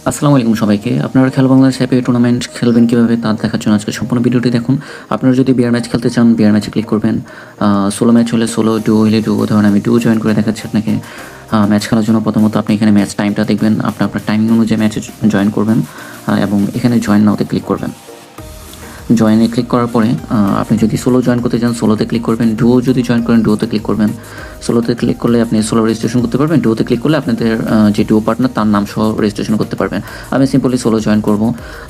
আসসালামু আলাইকুম সবাইকে। আপনারা খেলা বাংলাদেশ অ্যাপে টুর্নামেন্ট খেলবেন কীভাবে তা দেখার জন্য আজকে সম্পূর্ণ ভিডিওটি দেখুন। আপনারা যদি বিয়ার ম্যাচ খেলতে চান বিয়ার ম্যাচে ক্লিক করবেন। সোলো ম্যাচ হলে সোলো, ডুও হলে ডুও। ধরুন আমি ডুও জয়েন করে দেখাচ্ছি আপনাকে। ম্যাচ খেলার জন্য প্রথমত আপনি এখানে ম্যাচ টাইমটা দেখবেন, আপনার টাইমিং অনুযায়ী ম্যাচে জয়েন করবেন এবং এখানে জয়েন নাওতে ক্লিক করবেন। জয়েনে ক্লিক করার পরে আপনি যদি সোলো জয়েন করতে চান সোলোতে ক্লিক করবেন, ডুও যদি জয়েন করেন ডুওতে ক্লিক করবেন। সোলোতে ক্লিক করলে আপনি সোলো রেজিস্ট্রেশন করতে পারবেন, ডুওতে ক্লিক করলে আপনাদের যে ডুও পার্টনার তার নাম সহ রেজিস্ট্রেশন করতে পারবেন। আমি সিম্পলি সোলো জয়েন করব।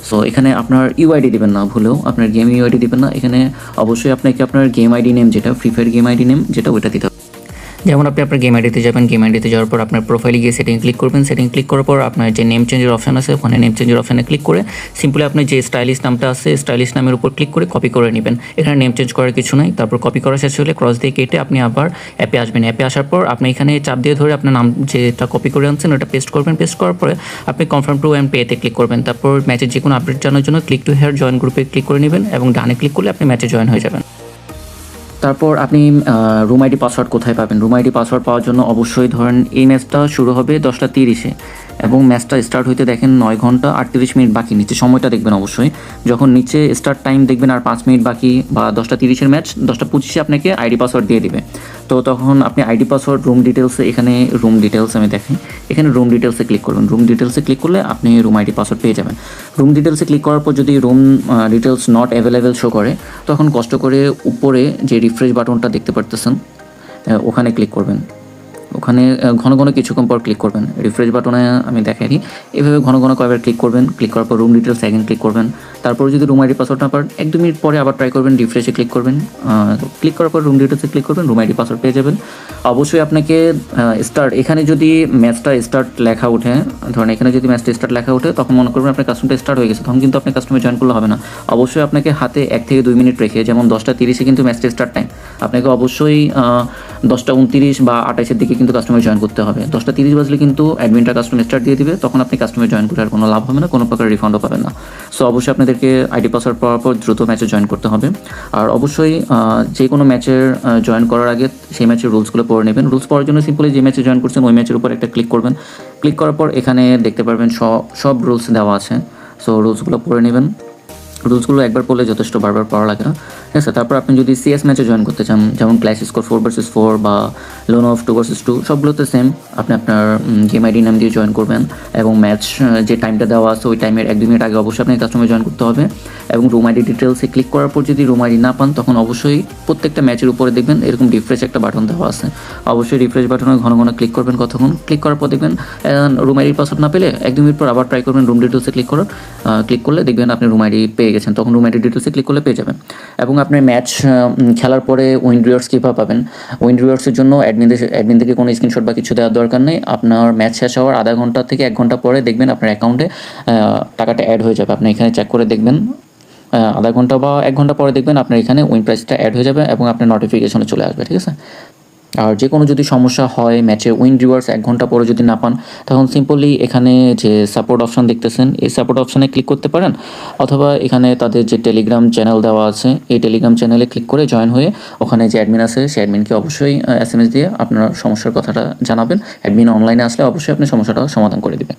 সো এখানে আপনার ইউআইডি দিবেন না, ভুলেও আপনার গেম ইউআইডি দিবেন না। এখানে অবশ্যই আপনাকে আপনার গেম আইডি নেম, যেটা free fire game ID name, যেটা ওইটা দিতে হবে। যেমন আপনি আপনার গেম আইডিতে যাবেন, গেম আইডিতে যাওয়ার পর আপনার প্রোফাইলে গিয়ে সেটিং ক্লিক করবেন। সেটিং ক্লিক করার পর আপনার যে নেম চেঞ্জের অপশন আছে ওখানে নেম চেঞ্জের অপশানে ক্লিক করে সিম্পলি আপনি যে স্টাইলিশ নামটা আছে স্টাইলিশ নামের উপর ক্লিক করে কপি করে নেবেন। এখানে নেম চেঞ্জ করার কিছু নাই। তারপর কপি করা শেষ হলে ক্রস দিয়ে কেটে আপনি আবার অ্যাপে আসবেন। অ্যাপে আসার পর আপনি এখানে চাপ দিয়ে ধরে আপনার নাম যেটা কপি করে আনছেন ওটা পেস্ট করবেন। পেস্ট করার পরে আপনি কনফার্ম টু অ্যান্ড পেতে ক্লিক করবেন। তারপর ম্যাচের যে কোনো আপডেট জানার জন্য ক্লিক টু হেয়ার জয়েন গ্রুপে ক্লিক করে নেবেন এবং ডানে ক্লিক করলে আপনি ম্যাচে জয়েন হয়ে যাবেন। তারপর আপনি রুম আইডি পাসওয়ার্ড কোথায় পাবেন? রুম আইডি পাসওয়ার্ড পাওয়ার জন্য অবশ্যই ধরেন এই ম্যাচটা শুরু হবে 10:30 এবং ম্যাচটা স্টার্ট হইতে দেখেন 9 ঘন্টা 38 মিনিট বাকি। নিচে সময়টা দেখবেন অবশ্যই। যখন নিচে স্টার্ট টাইম দেখবেন আর 5 মিনিট বাকি বা 10:30 ম্যাচ 10:25 আপনাকে আইডি পাসওয়ার্ড দিয়ে দিবে। তো তখন আপনি আইডি পাসওয়ার্ড রুম ডিটেলসে, এখানে রুম ডিটেলস আমি দেখি, এখানে রুম ডিটেলসে ক্লিক করবেন। রুম ডিটেলসে ক্লিক করলে আপনি রুম আইডি পাসওয়ার্ড পেয়ে যাবেন। রুম ডিটেলসে ক্লিক করার পর যদি room details not available show করে তখন কষ্ট করে উপরে যে রিফ্রেশ বাটনটা দেখতে পারতেছেন ওখানে ক্লিক করবেন। ওখানে ঘন ঘন কিছুক্ষণ পর ক্লিক করবেন। রিফ্রেশ বাটনে আমি দেখাই দিই, এভাবে ঘন ঘন কয়েকবার ক্লিক করবেন। ক্লিক করার পর রুম ডিটেলস সেকেন্ড ক্লিক করবেন। তারপর যদি রুম আইডি পাসওয়ার্ড না পারেন 1-2 মিনিট পরে আবার ট্রাই করবেন, রিফ্রেশে ক্লিক করবেন। ক্লিক করার পর রুম ডিটেলসে ক্লিক করবেন, রুম আইডি পাসওয়ার্ড পেয়ে যাবেন। অবশ্যই আপনাকে স্টার্ট, এখানে যদি ম্যাচটা স্টার্ট লেখা ওঠে, ধরেন এখানে যদি ম্যাচটা স্টার্ট লেখা ওঠে তখন মনে করবেন আপনার কাস্টমটা স্টার্ট হয়ে গেছে, তখন কিন্তু আপনি কাস্টমে জয়েন করলে হবে না। অবশ্যই আপনাকে হাতে 1 থেকে 2 মিনিট রেখে, যেমন 10:30 কিন্তু ম্যাচটা স্টার্ট টাইম, আপনাকে অবশ্যই 10:29 বা 28-এর দিকে কিন্তু কাস্টমে জয়েন করতে হবে। 10:30 বাজলে কিন্তু অ্যাডমিনটা কাস্টমার স্টার্ট দিয়ে দিবে, তখন আপনি কাস্টমার জয়েন করে আর কোনো লাভ হবে না, কোনো প্রকার রিফান্ডও পাবেন না। সো অবশ্যই আপনাদেরকে আইডি পাসওয়ার্ড পাওয়ার পর দ্রুত ম্যাচে জয়েন করতে হবে। আর অবশ্যই যে কোনো ম্যাচের জয়েন করার আগে সেই ম্যাচের রুলসগুলো পড়ে নেবেন। রুলস পড়ার জন্য সিম্পলি যে ম্যাচে জয়েন করছেন ওই ম্যাচের উপর একটা ক্লিক করবেন। ক্লিক করার পর এখানে দেখতে পারবেন সব রুলস দেওয়া আছে। সো রুলসগুলো পড়ে নেবেন। রুলসগুলো একবার পড়লে যথেষ্ট, বারবার পড়া লাগে না, ঠিক আছে। তারপর আপনি যদি সিএস ম্যাচে জয়েন করতে চান, যেমন ক্ল্যাশ স্কোর 4 vs 4 বা লোন অফ 2 vs 2, সবগুলোতে সেম। আপনি আপনার গেম আইডি নাম দিয়ে জয়েন করবেন এবং ম্যাচ যে টাইমটা দেওয়া আছে ওই টাইমের 1-2 মিনিট আগে অবশ্যই আপনাকে কাস্টমার জয়েন করতে হবে। এবং রুম আইডি ডিটেলসে ক্লিক করার পর যদি রুম আইডি না পান তখন অবশ্যই প্রত্যেকটা ম্যাচের উপরে দেখবেন এরকম রিফ্রেশ একটা বাটন দেওয়া আছে। অবশ্যই রিফ্রেশ বাটনে ঘন ঘন ক্লিক করবেন কতক্ষণ। ক্লিক করার পর দেখবেন রুম আইডি পাসওয়ার্ড না পেলে 1-2 মিনিট পর আবার ট্রাই করবেন। রুম ডিটেলসে ক্লিক করলে দেখবেন আপনি রুম আইডি পেয়ে গেছেন, তখন রুম আইডি ডিটেলসে ক্লিক করলে পেয়ে যাবেন। এবং আপনি ম্যাচ খেলার পরে উইন রিওয়ার্ডস কীভাবে পাবেন? উইন রিওয়ার্ডসের জন্য অ্যাডমিন থেকে কোনো স্ক্রিনশট বা কিছু দেওয়ার দরকার নেই। আপনার ম্যাচ শেষ হওয়ার আধা ঘন্টা থেকে 1 ঘন্টা পরে দেখবেন আপনার অ্যাকাউন্টে টাকাটা অ্যাড হয়ে যাবে। আপনি এখানে চেক করে দেখবেন, আধা ঘন্টা বা 1 ঘন্টা পরে দেখবেন আপনার এখানে উইন প্রাইসটা অ্যাড হয়ে যাবে এবং আপনার নোটিফিকেশনে চলে আসবে, ঠিক আছে। আর যে কোনো যদি সমস্যা হয় ম্যাচে উইন রিওয়ার্ডস 1 ঘন্টা পরে যদি না পান তখন সিম্পলি এখানে যে সাপোর্ট অপশন দেখতেছেন এই সাপোর্ট অপশানে ক্লিক করতে পারেন, অথবা এখানে তাদের যে টেলিগ্রাম চ্যানেল দেওয়া আছে এই টেলিগ্রাম চ্যানেলে ক্লিক করে জয়েন হয়ে ওখানে যে অ্যাডমিন আছে সেই অ্যাডমিনকে অবশ্যই SMS দিয়ে আপনার সমস্যার কথাটা জানাবেন। অ্যাডমিন অনলাইনে আসলে অবশ্যই আপনি সমস্যাটা সমাধান করে দেবেন।